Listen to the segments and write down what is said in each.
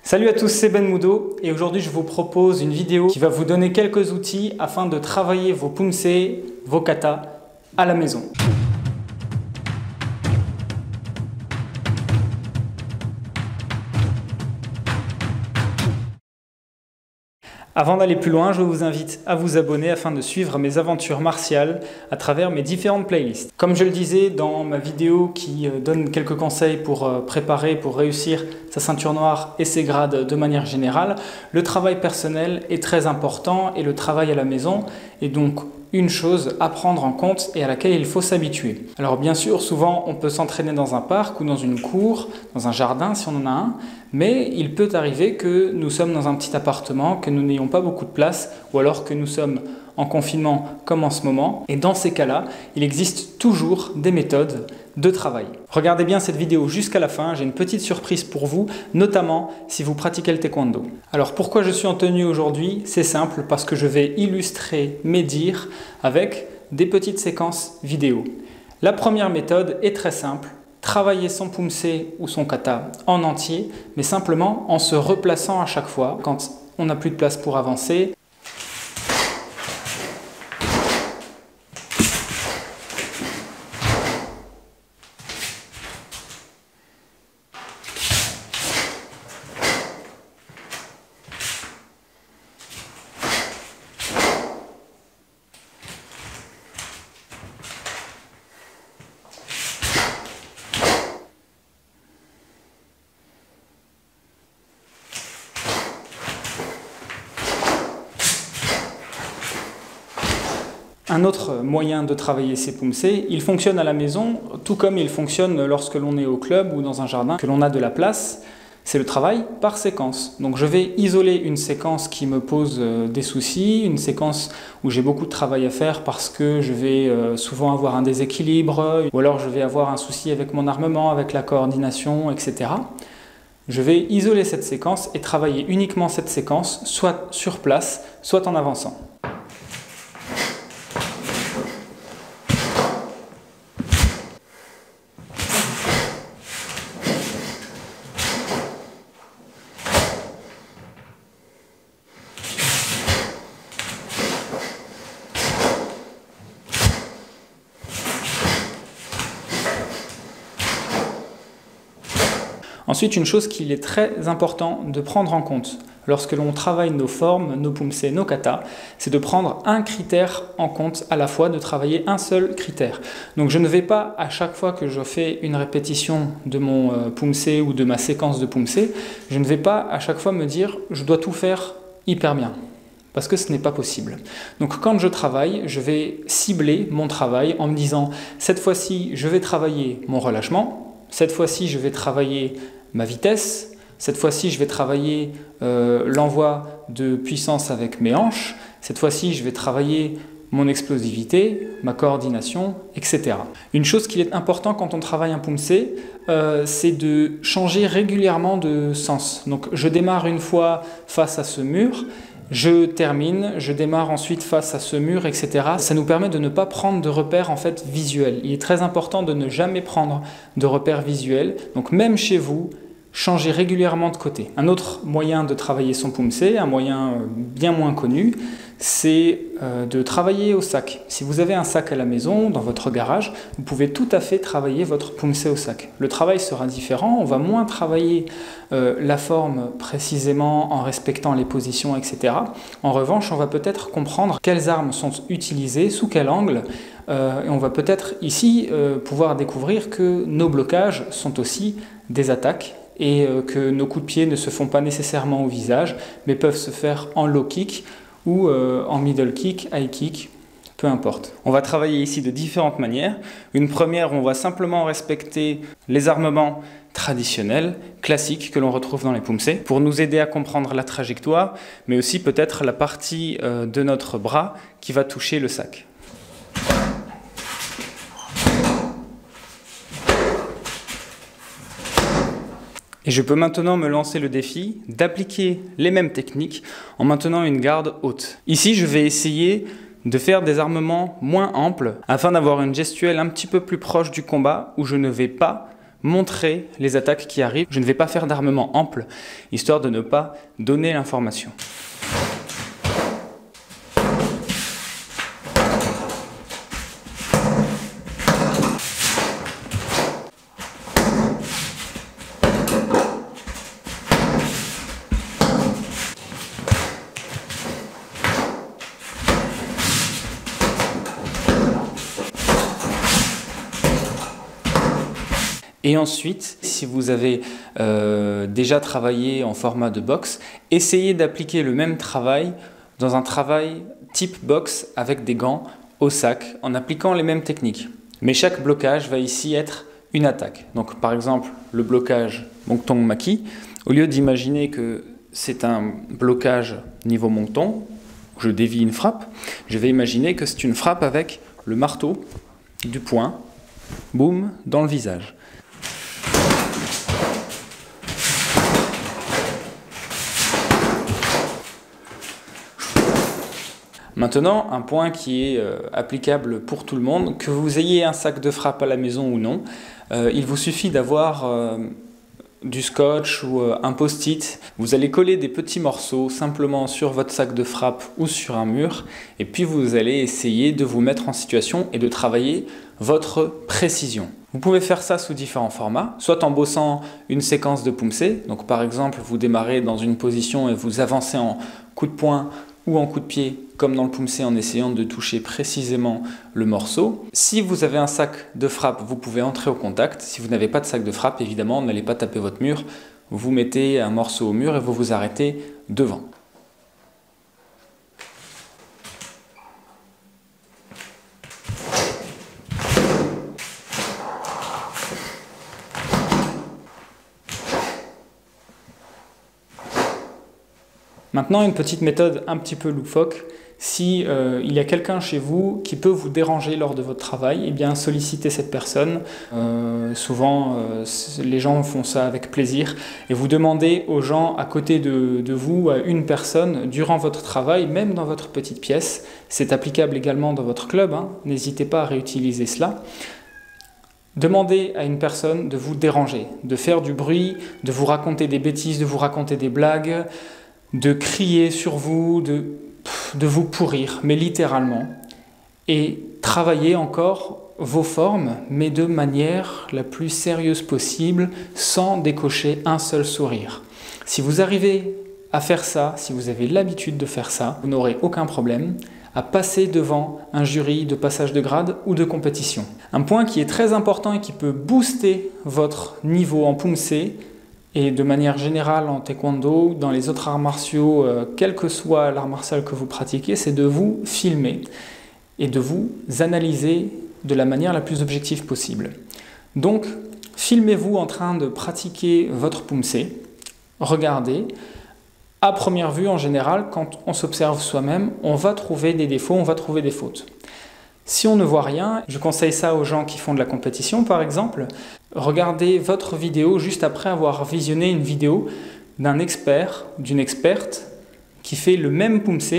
Salut à tous, c'est Ben Moudo et aujourd'hui je vous propose une vidéo qui va vous donner quelques outils afin de travailler vos pumse, vos katas à la maison. Avant d'aller plus loin, je vous invite à vous abonner afin de suivre mes aventures martiales à travers mes différentes playlists. Comme je le disais dans ma vidéo qui donne quelques conseils pour préparer, pour réussir sa ceinture noire et ses grades de manière générale, le travail personnel est très important et le travail à la maison est donc une chose à prendre en compte et à laquelle il faut s'habituer. Alors bien sûr, souvent on peut s'entraîner dans un parc ou dans une cour, dans un jardin si on en a un, mais il peut arriver que nous sommes dans un petit appartement, que nous n'ayons pas beaucoup de place ou alors que nous sommes en confinement comme en ce moment. Et dans ces cas-là, il existe toujours des méthodes de travail. Regardez bien cette vidéo jusqu'à la fin, j'ai une petite surprise pour vous, notamment si vous pratiquez le taekwondo. Alors pourquoi je suis en tenue aujourd'hui? C'est simple, parce que je vais illustrer mes dires avec des petites séquences vidéo. La première méthode est très simple, travailler son pumse ou son kata en entier, mais simplement en se replaçant à chaque fois quand on n'a plus de place pour avancer. Un autre moyen de travailler ses pumse, il fonctionne à la maison, tout comme il fonctionne lorsque l'on est au club ou dans un jardin, que l'on a de la place, c'est le travail par séquence. Donc je vais isoler une séquence qui me pose des soucis, une séquence où j'ai beaucoup de travail à faire parce que je vais souvent avoir un déséquilibre, ou alors je vais avoir un souci avec mon armement, avec la coordination, etc. Je vais isoler cette séquence et travailler uniquement cette séquence, soit sur place, soit en avançant. Ensuite, une chose qu'il est très important de prendre en compte lorsque l'on travaille nos formes, nos pumse, nos katas, c'est de prendre un critère en compte à la fois, de travailler un seul critère. Donc je ne vais pas, à chaque fois que je fais une répétition de mon pumse ou de ma séquence de pumse, je ne vais pas à chaque fois me dire « je dois tout faire hyper bien ». Parce que ce n'est pas possible. Donc quand je travaille, je vais cibler mon travail en me disant « cette fois-ci, je vais travailler mon relâchement », cette fois-ci, je vais travailler ma vitesse, cette fois-ci, je vais travailler l'envoi de puissance avec mes hanches, cette fois-ci, je vais travailler mon explosivité, ma coordination, etc. Une chose qu'il est important quand on travaille un pumse, c'est de changer régulièrement de sens. Donc je démarre une fois face à ce mur, je termine, je démarre ensuite face à ce mur, etc. Ça nous permet de ne pas prendre de repères en fait visuels. Il est très important de ne jamais prendre de repères visuels. Donc même chez vous, changez régulièrement de côté. Un autre moyen de travailler son pumse, un moyen bien moins connu, c'est de travailler au sac. Si vous avez un sac à la maison, dans votre garage, vous pouvez tout à fait travailler votre pumse au sac. Le travail sera différent, on va moins travailler la forme précisément en respectant les positions, etc. En revanche, on va peut-être comprendre quelles armes sont utilisées, sous quel angle, et on va peut-être ici pouvoir découvrir que nos blocages sont aussi des attaques et que nos coups de pied ne se font pas nécessairement au visage, mais peuvent se faire en low kick ou en middle kick, high kick, peu importe. On va travailler ici de différentes manières. Une première, on va simplement respecter les armements traditionnels, classiques que l'on retrouve dans les pumse, pour nous aider à comprendre la trajectoire, mais aussi peut-être la partie de notre bras qui va toucher le sac. Et je peux maintenant me lancer le défi d'appliquer les mêmes techniques en maintenant une garde haute. Ici, je vais essayer de faire des armements moins amples afin d'avoir une gestuelle un petit peu plus proche du combat où je ne vais pas montrer les attaques qui arrivent. Je ne vais pas faire d'armement ample, histoire de ne pas donner l'information. Et ensuite, si vous avez déjà travaillé en format de boxe, essayez d'appliquer le même travail dans un travail type boxe avec des gants au sac en appliquant les mêmes techniques. Mais chaque blocage va ici être une attaque. Donc par exemple, le blocage Mongtong Maki, au lieu d'imaginer que c'est un blocage niveau Mongtong, où je dévie une frappe, je vais imaginer que c'est une frappe avec le marteau du poing, boum, dans le visage. Maintenant, un point qui est applicable pour tout le monde, que vous ayez un sac de frappe à la maison ou non, il vous suffit d'avoir du scotch ou un post-it. Vous allez coller des petits morceaux simplement sur votre sac de frappe ou sur un mur, et puis vous allez essayer de vous mettre en situation et de travailler votre précision. Vous pouvez faire ça sous différents formats, soit en bossant une séquence de pumse, donc par exemple vous démarrez dans une position et vous avancez en coup de poing ou en coup de pied, comme dans le pumse, en essayant de toucher précisément le morceau. Si vous avez un sac de frappe, vous pouvez entrer au contact. Si vous n'avez pas de sac de frappe, évidemment, n'allez pas taper votre mur. Vous mettez un morceau au mur et vous vous arrêtez devant. Maintenant, une petite méthode un petit peu loufoque. Si il y a quelqu'un chez vous qui peut vous déranger lors de votre travail, eh bien sollicitez cette personne. Souvent, les gens font ça avec plaisir. Et vous demandez aux gens à côté de vous, à une personne, durant votre travail, même dans votre petite pièce. C'est applicable également dans votre club, hein. N'hésitez pas à réutiliser cela. Demandez à une personne de vous déranger, de faire du bruit, de vous raconter des bêtises, de vous raconter des blagues, de crier sur vous, de vous pourrir, mais littéralement, et travailler encore vos formes, mais de manière la plus sérieuse possible, sans décocher un seul sourire. Si vous arrivez à faire ça, si vous avez l'habitude de faire ça, vous n'aurez aucun problème à passer devant un jury de passage de grade ou de compétition. Un point qui est très important et qui peut booster votre niveau en pumse, et de manière générale en taekwondo, dans les autres arts martiaux, quel que soit l'art martial que vous pratiquez, c'est de vous filmer et de vous analyser de la manière la plus objective possible. Donc, filmez-vous en train de pratiquer votre pumse, regardez. À première vue, en général, quand on s'observe soi-même, on va trouver des défauts, on va trouver des fautes. Si on ne voit rien, je conseille ça aux gens qui font de la compétition par exemple, regardez votre vidéo juste après avoir visionné une vidéo d'un expert, d'une experte qui fait le même pumse.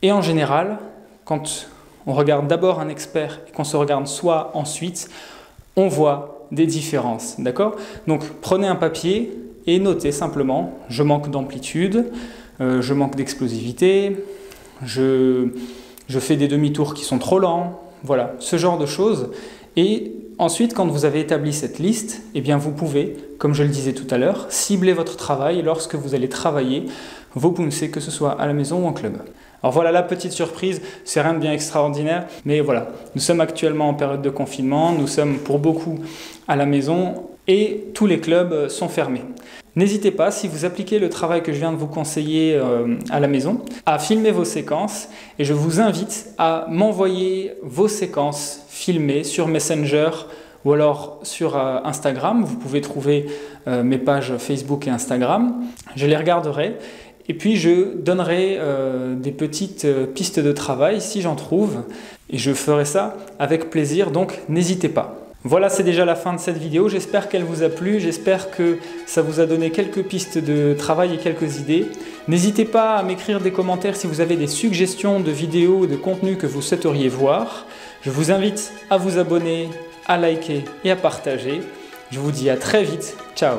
Et en général, quand on regarde d'abord un expert et qu'on se regarde soi ensuite, on voit des différences, d'accord? Donc prenez un papier et notez simplement, je manque d'amplitude, je manque d'explosivité, je fais des demi-tours qui sont trop lents, voilà, ce genre de choses. Et ensuite, quand vous avez établi cette liste, eh bien vous pouvez, comme je le disais tout à l'heure, cibler votre travail lorsque vous allez travailler vos pumse, que ce soit à la maison ou en club. Alors voilà la petite surprise, c'est rien de bien extraordinaire, mais voilà, nous sommes actuellement en période de confinement, nous sommes pour beaucoup à la maison et tous les clubs sont fermés. N'hésitez pas, si vous appliquez le travail que je viens de vous conseiller à la maison, à filmer vos séquences et je vous invite à m'envoyer vos séquences filmées sur Messenger ou alors sur Instagram. Vous pouvez trouver mes pages Facebook et Instagram. Je les regarderai et puis je donnerai des petites pistes de travail si j'en trouve et je ferai ça avec plaisir, donc n'hésitez pas. Voilà, c'est déjà la fin de cette vidéo. J'espère qu'elle vous a plu. J'espère que ça vous a donné quelques pistes de travail et quelques idées. N'hésitez pas à m'écrire des commentaires si vous avez des suggestions de vidéos ou de contenus que vous souhaiteriez voir. Je vous invite à vous abonner, à liker et à partager. Je vous dis à très vite. Ciao!